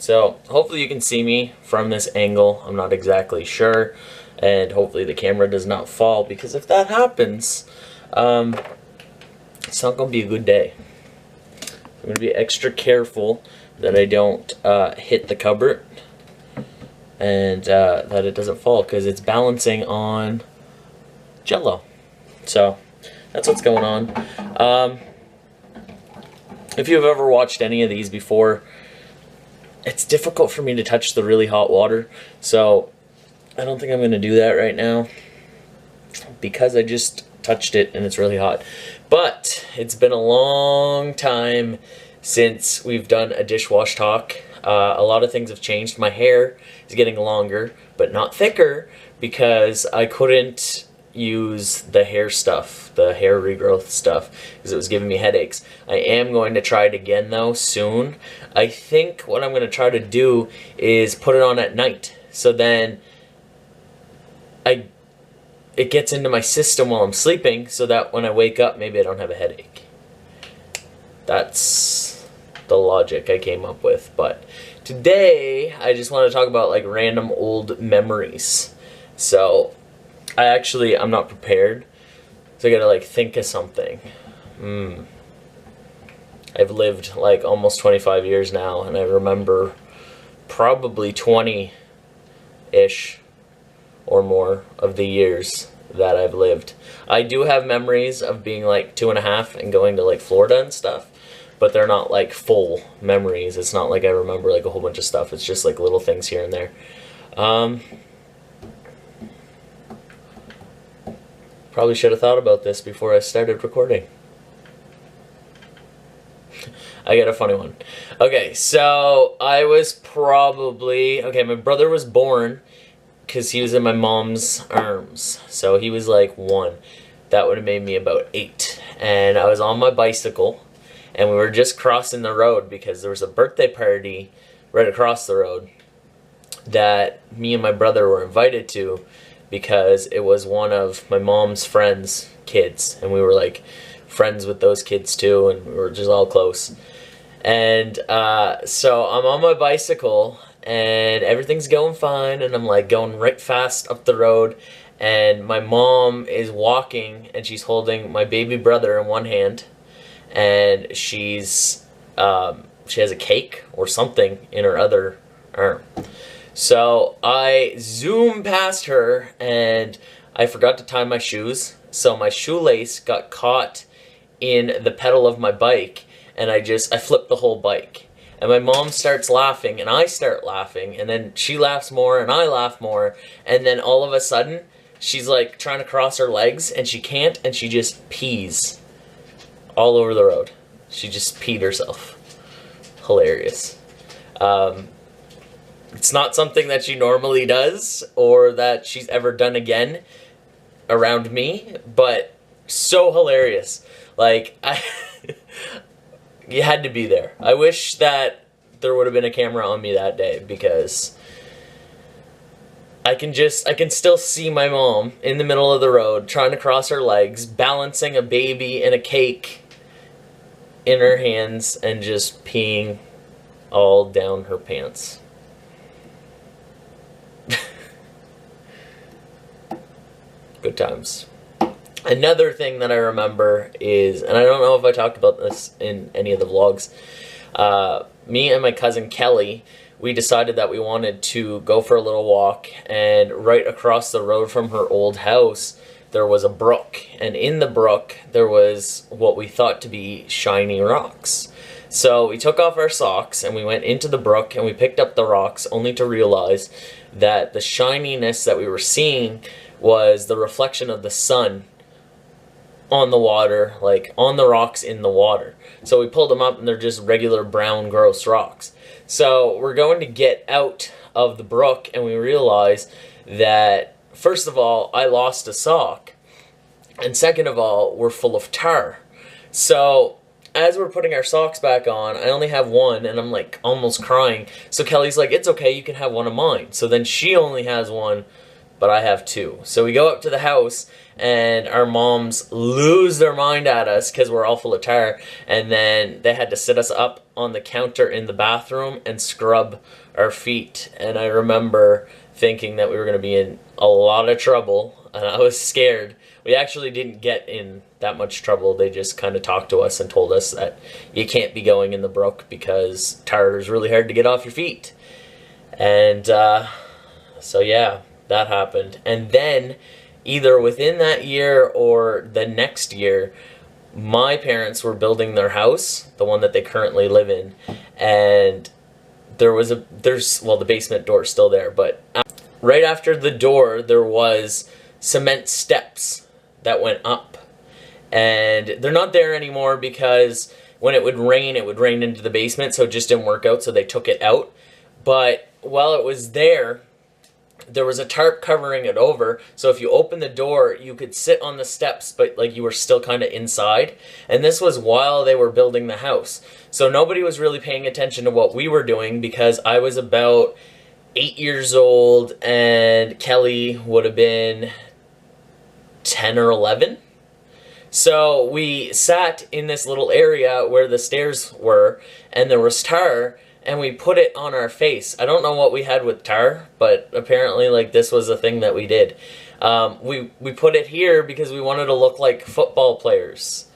So hopefully you can see me from this angle. I'm not exactly sure, and hopefully the camera does not fall, because if that happens, it's not gonna be a good day. I'm gonna be extra careful that I don't hit the cupboard and that it doesn't fall, because it's balancing on Jello. So that's what's going on. If you've ever watched any of these before, it's difficult for me to touch the really hot water, so I don't think I'm going to do that right now, because I just touched it and it's really hot. But it's been a long time since we've done a dishwash talk. A lot of things have changed. My hair is getting longer, but not thicker, because I couldn't use the hair stuff, the hair regrowth stuff, because it was giving me headaches. I am going to try it again though soon. I think what I'm going to try to do is put it on at night, so then it gets into my system while I'm sleeping, so that when I wake up, maybe I don't have a headache. That's the logic I came up with. But today I just want to talk about like random old memories. So I'm not prepared, so I gotta like think of something. I've lived like almost 25 years now, and I remember probably 20-ish or more of the years that I've lived. I do have memories of being like 2.5 and going to like Florida and stuff, but they're not like full memories. It's not like I remember like a whole bunch of stuff. It's just like little things here and there. Probably should have thought about this before I started recording. I got a funny one. Okay, so I was probably... Okay, my brother was born because he was in my mom's arms. So he was like 1. That would have made me about 8. And I was on my bicycle, and we were just crossing the road because there was a birthday party right across the road that me and my brother were invited to, because it was one of my mom's friends' kids, and we were like friends with those kids too, and we were just all close. And so I'm on my bicycle, and everything's going fine, and I'm like going right fast up the road, and my mom is walking, and she's holding my baby brother in one hand, and she has a cake or something in her other arm. So I zoom past her, and I forgot to tie my shoes, so my shoelace got caught in the pedal of my bike, and I flipped the whole bike. And my mom starts laughing, and I start laughing, and then she laughs more, and I laugh more, and then all of a sudden, she's like trying to cross her legs, and she can't, and she just pees all over the road. She just peed herself. Hilarious. It's not something that she normally does, or that she's ever done again around me, but so hilarious. Like, you had to be there. I wish that there would have been a camera on me that day, because I can still see my mom in the middle of the road trying to cross her legs, balancing a baby and a cake in her hands, and just peeing all down her pants. Good times. Another thing that I remember is, and I don't know if I talked about this in any of the vlogs, me and my cousin Kelly, we decided that we wanted to go for a little walk, and right across the road from her old house there was a brook, and in the brook there was what we thought to be shiny rocks. So we took off our socks and we went into the brook, and we picked up the rocks, only to realize that the shininess that we were seeing was the reflection of the sun on the water, like on the rocks in the water. So we pulled them up, and they're just regular brown gross rocks. So we're going to get out of the brook, and we realize that, first of all, I lost a sock, and second of all, we're full of tar. So as we're putting our socks back on, I only have one, and I'm like almost crying. So Kelly's like, "It's okay, you can have one of mine." So then she only has one but I have 2. So we go up to the house, and our moms lose their mind at us because we're all full of tar, and then they had to sit us up on the counter in the bathroom and scrub our feet. And I remember thinking that we were going to be in a lot of trouble, and I was scared. We actually didn't get in that much trouble. They just kind of talked to us and told us that you can't be going in the brook because tar is really hard to get off your feet. And so yeah, that happened. And then either within that year or the next year, my parents were building their house, the one that they currently live in, and there's the basement door is still there, but right after the door there was cement steps that went up, and they're not there anymore because when it would rain into the basement, so it just didn't work out, so they took it out. But while it was there was a tarp covering it over, so if you open the door you could sit on the steps, but like you were still kind of inside. And this was while they were building the house, so nobody was really paying attention to what we were doing because I was about 8 years old and Kelly would have been 10 or 11. So we sat in this little area where the stairs were, and there was tar, and we put it on our face. I don't know what we had with tar, but apparently like this was a thing that we did. We put it here because we wanted to look like football players.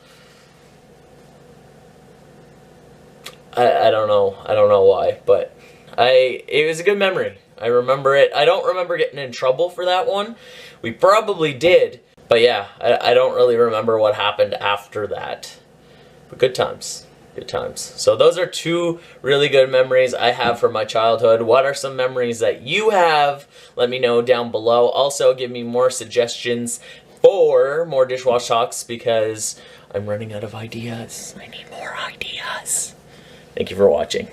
I don't know why, but it was a good memory. I remember it. I don't remember getting in trouble for that one. We probably did, but yeah, I don't really remember what happened after that. But good times. Good times. So those are 2 really good memories I have from my childhood. What are some memories that you have? Let me know down below. Also, give me more suggestions for more dishwash talks because I'm running out of ideas. I need more ideas. Thank you for watching.